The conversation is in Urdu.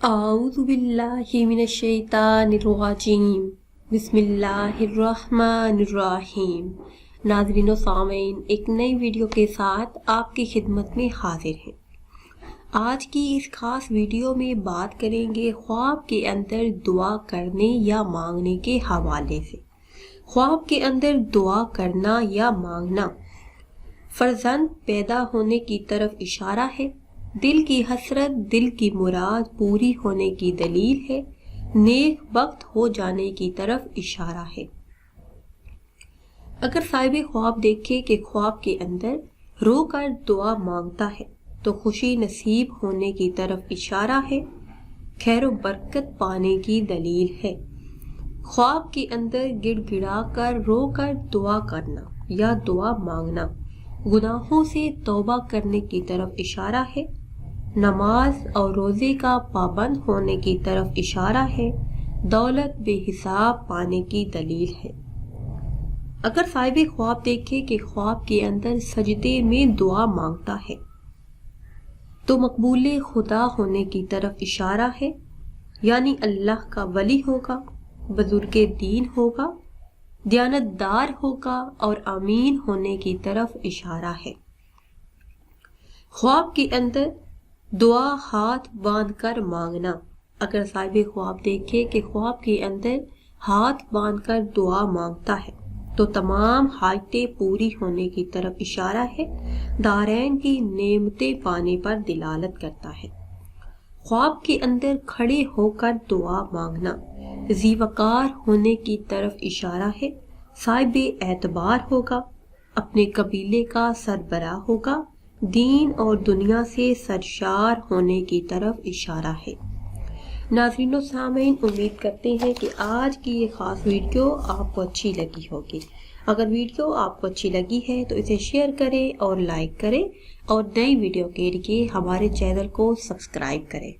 اعوذ باللہ من الشیطان الرجیم بسم اللہ الرحمن الرحیم۔ ناظرین و سامعین، ایک نئی ویڈیو کے ساتھ آپ کی خدمت میں حاضر ہیں۔ آج کی اس خاص ویڈیو میں بات کریں گے خواب کے اندر دعا کرنے یا مانگنے کے حوالے سے۔ خواب کے اندر دعا کرنا یا مانگنا فرزند پیدا ہونے کی طرف اشارہ ہے، دل کی حسرت، دل کی مراد پوری ہونے کی دلیل ہے، نیک وقت ہو جانے کی طرف اشارہ ہے۔ اگر صاحب خواب دیکھے کہ خواب کے اندر رو کر دعا مانگتا ہے تو خوشی نصیب ہونے کی طرف اشارہ ہے، خیر و برکت پانے کی دلیل ہے۔ خواب کے اندر گڑ گڑا کر رو کر دعا کرنا یا دعا مانگنا گناہوں سے توبہ کرنے کی طرف اشارہ ہے، نماز اور روزے کا پابند ہونے کی طرف اشارہ ہے، دولت بے حساب پانے کی دلیل ہے۔ اگر صاحب خواب دیکھے کہ خواب کے اندر سجدے میں دعا مانگتا ہے تو مقبول خدا ہونے کی طرف اشارہ ہے، یعنی اللہ کا ولی ہوگا، بزرگ دین ہوگا، دیانتدار ہوگا اور امین ہونے کی طرف اشارہ ہے۔ خواب کے اندر دعا ہاتھ باندھ کر مانگنا، اگر صاحب خواب دیکھے کہ خواب کے اندر ہاتھ باندھ کر دعا مانگتا ہے تو تمام حاجتیں پوری ہونے کی طرف اشارہ ہے، دارین کی نعمتیں پانے پر دلالت کرتا ہے۔ خواب کے اندر کھڑے ہو کر دعا مانگنا ذی وقار ہونے کی طرف اشارہ ہے، صاحب اعتبار ہوگا، اپنے قبیلے کا سربراہ ہوگا، دین اور دنیا سے سرشار ہونے کی طرف اشارہ ہے۔ ناظرین و سامعین، امید کرتے ہیں کہ آج کی یہ خاص ویڈیو آپ کو اچھی لگی ہوگی۔ اگر ویڈیو آپ کو اچھی لگی ہے تو اسے شیئر کریں اور لائک کریں، اور نئی ویڈیو کے لیے ہمارے چینل کو سبسکرائب کریں۔